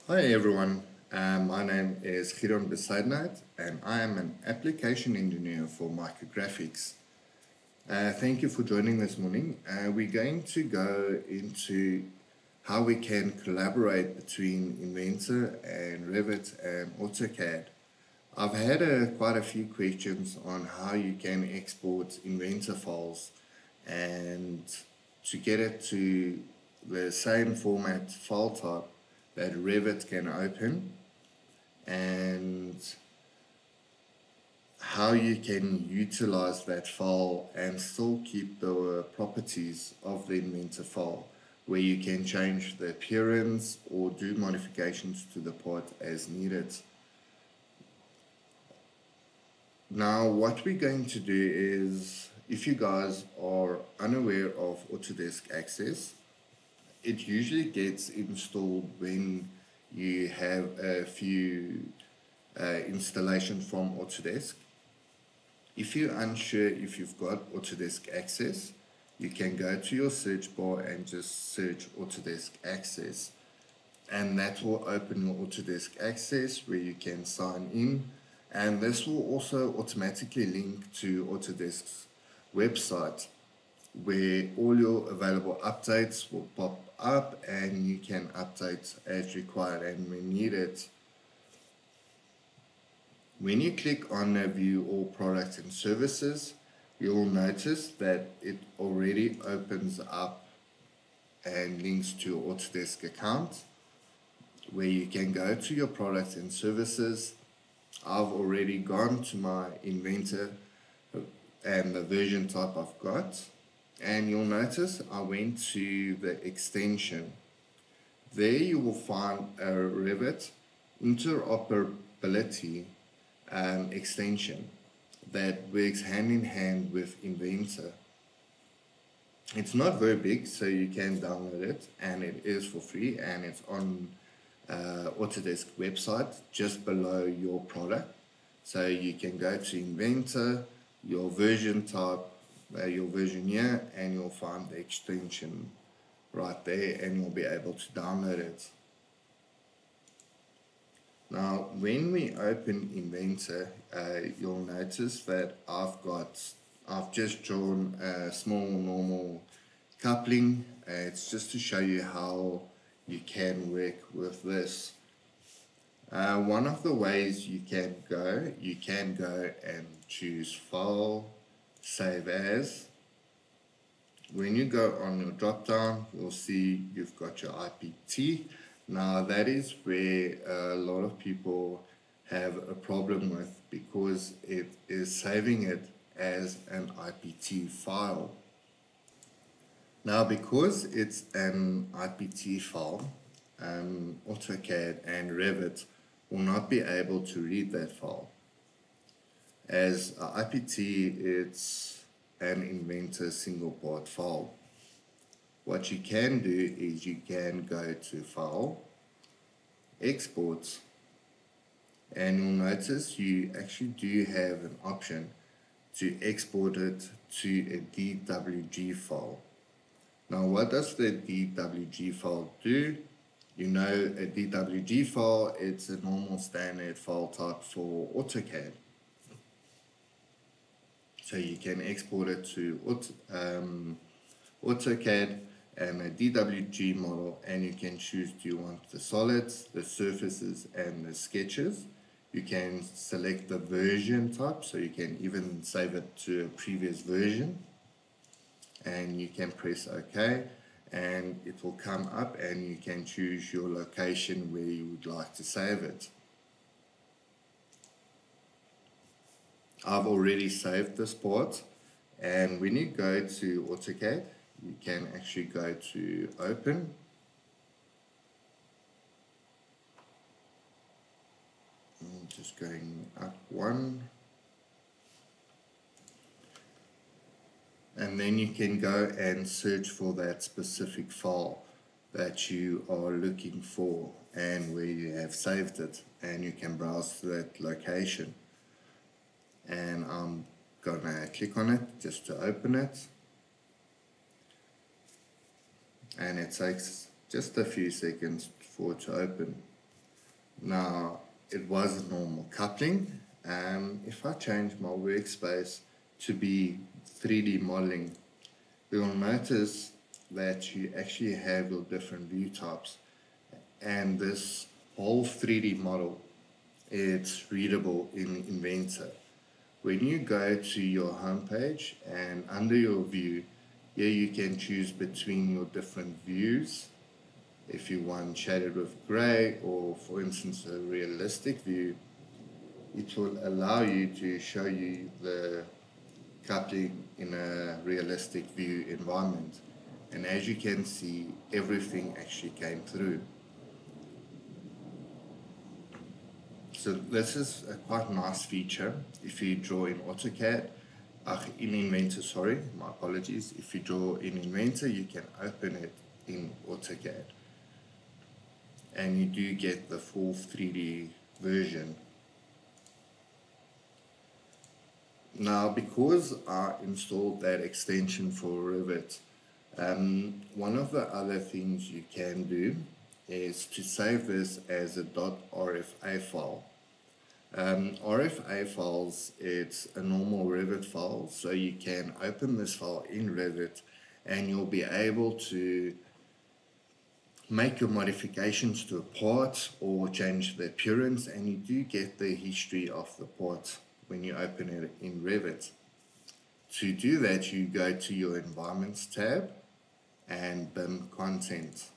Hi everyone, my name is Giron Besaidnight and I am an application engineer for Micrographics. Thank you for joining this morning. We're going to go into how we can collaborate between Inventor and Revit and AutoCAD. I've had quite a few questions on how you can export Inventor files and to get it to the same format file type that Revit can open, and how you can utilize that file and still keep the properties of the Inventor file, where you can change the appearance or do modifications to the part as needed. Now what we're going to do is, if you guys are unaware of Autodesk Access, it usually gets installed when you have a few installations from Autodesk. If you're unsure if you've got Autodesk Access, you can go to your search bar and just search Autodesk Access, and that will open your Autodesk Access where you can sign in, and this will also automatically link to Autodesk's website where all your available updates will pop up and you can update as required and when needed. When you click on view all products and services, you'll notice that it already opens up and links to your Autodesk account where you can go to your products and services. I've already gone to my Inventor and the version type I've got, and you'll notice I went to the extension. There you will find a Revit interoperability extension that works hand in hand with Inventor. It's not very big, so you can download it, and it is for free, and it's on Autodesk website just below your product. So you can go to Inventor, your version type, your version year, and you'll find the extension right there and you'll be able to download it. Now when we open Inventor, you'll notice that I've just drawn a small normal coupling. It's just to show you how you can work with this. One of the ways you can go and choose File, Save As. When you go on your drop down, you'll see you've got your IPT. Now that is where a lot of people have a problem with, because it is saving it as an IPT file. Now because it's an IPT file, AutoCAD and Revit will not be able to read that file. As IPT, it's an Inventor single part file. What you can do is you can go to File, Export, and you'll notice you actually do have an option to export it to a DWG file. Now what does the DWG file do? You know, a DWG file, it's a normal standard file type for AutoCAD. So you can export it to AutoCAD and a DWG model, and you can choose, do you want the solids, the surfaces, and the sketches. You can select the version type, so you can even save it to a previous version, and you can press OK, and it will come up and you can choose your location where you would like to save it. I've already saved this part, and when you go to AutoCAD, you can actually go to Open, I'm just going up one, and then you can go and search for that specific file that you are looking for and where you have saved it, and you can browse to that location. And I'm gonna click on it just to open it, and it takes just a few seconds for it to open. Now, it was a normal coupling. If I change my workspace to be 3D modeling, you'll notice that you actually have your different view types. And this whole 3D model, it's readable in Inventor. When you go to your homepage and under your view, here you can choose between your different views. If you want shaded with gray, or for instance a realistic view, it will allow you to show you the coupling in a realistic view environment. And as you can see, everything actually came through. So this is a quite nice feature if you draw in AutoCAD, in Inventor, sorry, my apologies. If you draw in Inventor, you can open it in AutoCAD. And you do get the full 3D version. Now, because I installed that extension for Revit, one of the other things you can do is to save this as a .rfa file. RFA files, it's a normal Revit file, so you can open this file in Revit and you'll be able to make your modifications to a part or change the appearance, and you do get the history of the part when you open it in Revit. To do that, you go to your Environments tab and BIM Content.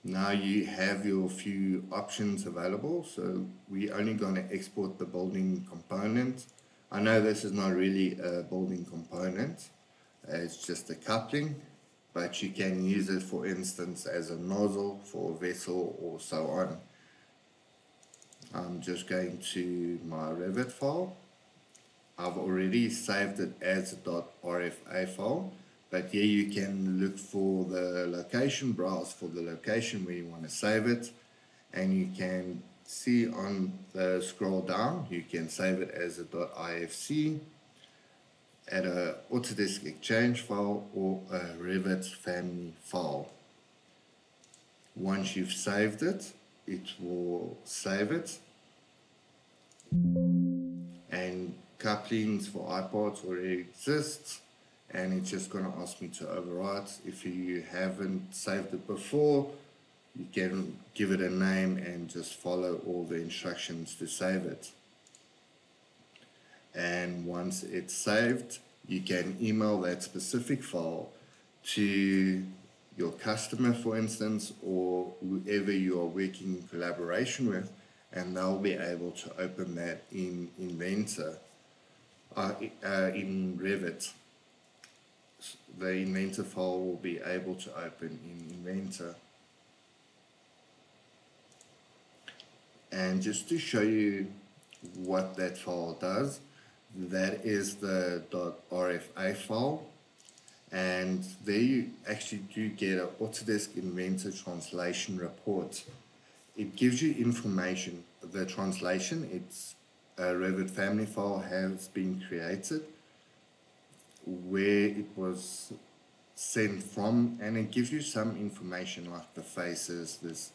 Now you have your few options available, so we're only going to export the building component. I know this is not really a building component, it's just a coupling, but you can use it, for instance, as a nozzle for a vessel or so on. I'm just going to my Revit file. I've already saved it as a .rfa file, but here you can look for the location, browse for the location where you want to save it, and you can see on the scroll down, you can save it as a .ifc, add a Autodesk Exchange file or a Revit family file. Once you've saved it, it will save it, and couplings for iPods already exist, and it's just going to ask me to overwrite. If you haven't saved it before, you can give it a name and just follow all the instructions to save it. And once it's saved, you can email that specific file to your customer, for instance, or whoever you are working in collaboration with, and they'll be able to open that in Inventor, in Revit. The Inventor file will be able to open in Inventor. And just to show you what that file does, that is the .rfa file, and there you actually do get an Autodesk Inventor translation report. It gives you information. The translation, it's a Revit family file has been created, where it was sent from, and it gives you some information like the faces,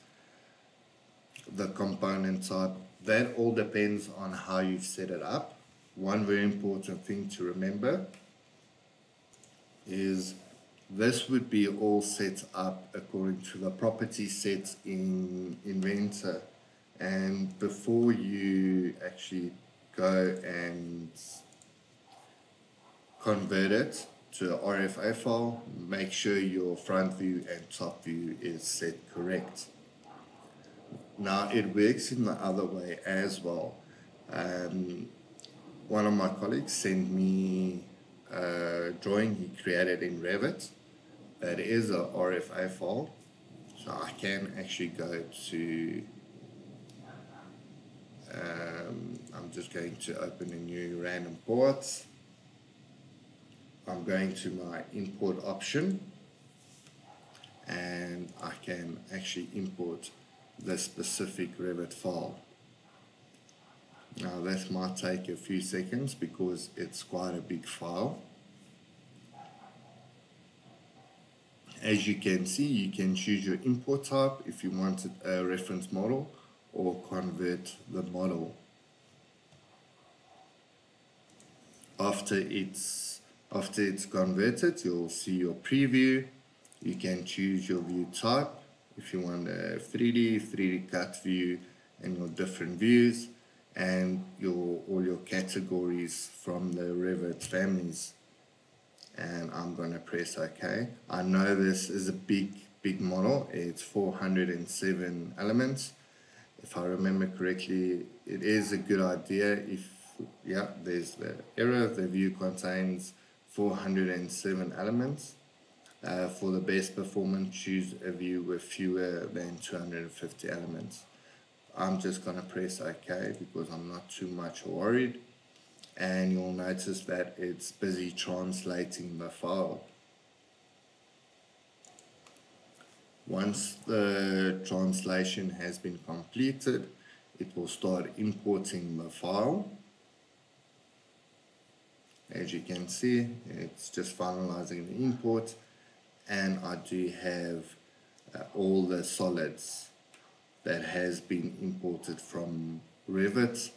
the component type. That all depends on how you've set it up. One very important thing to remember is this would be all set up according to the property set in Inventor, and before you actually go and convert it to an RFA file, make sure your front view and top view is set correct. Now it works in the other way as well. One of my colleagues sent me a drawing he created in Revit that is a RFA file, so I can actually go to I'm just going to open a new random port. I'm going to my import option, and I can actually import the specific Revit file. Now that might take a few seconds because it's quite a big file. As you can see, you can choose your import type if you wanted a reference model or convert the model. After it's converted, you'll see your preview. You can choose your view type if you want a 3D cut view, and your different views, and all your categories from the Revit families. And I'm going to press OK. I know this is a big model. It's 407 elements. If I remember correctly, it is a good idea if, yeah, there's the error. The view contains 407 elements. For the best performance, choose a view with fewer than 250 elements. I'm just going to press OK because I'm not too much worried. And you'll notice that it's busy translating the file. Once the translation has been completed, it will start importing the file. As you can see, it's just finalizing the import, and I do have all the solids that has been imported from Revit.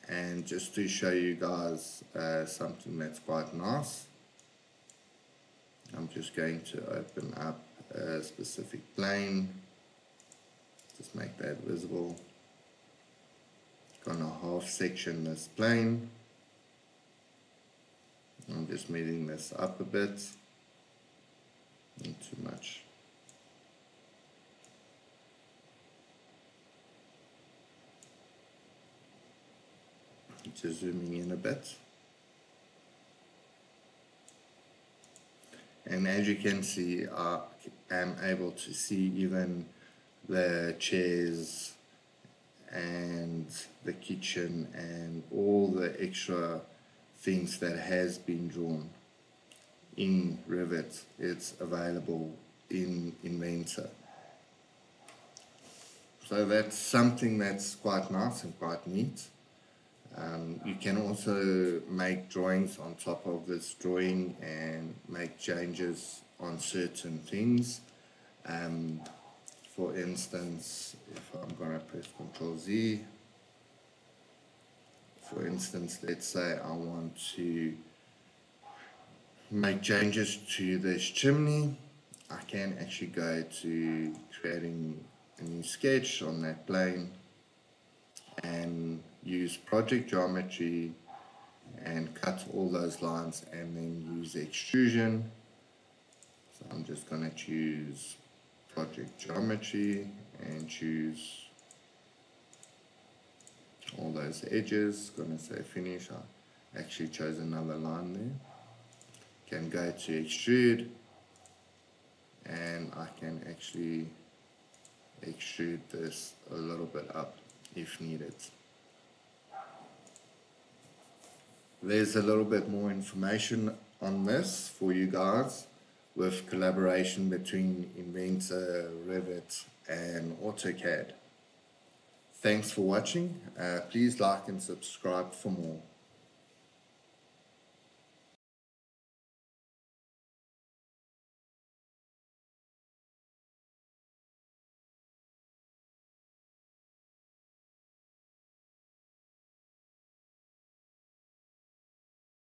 And just to show you guys something that's quite nice, I'm just going to open up a specific plane, just make that visible. Gonna half section this plane. I'm just moving this up a bit, not too much. Just zooming in a bit. And as you can see, I am able to see even the chairs and the kitchen and all the extra things that has been drawn in Revit. It's available in Inventor. So that's something that's quite nice and quite neat. You can also make drawings on top of this drawing and make changes on certain things. For instance, if I'm going to press Ctrl Z, for instance, let's say I want to make changes to this chimney, I can actually go to creating a new sketch on that plane and use project geometry and cut all those lines, and then use extrusion. So I'm just going to choose project geometry and choose all those edges. Going to say finish. I actually chose another line there. Can go to extrude, and I can actually extrude this a little bit up if needed. There's a little bit more information on this for you guys, with collaboration between Inventor, Revit and AutoCAD. Thanks for watching. Please like and subscribe for more.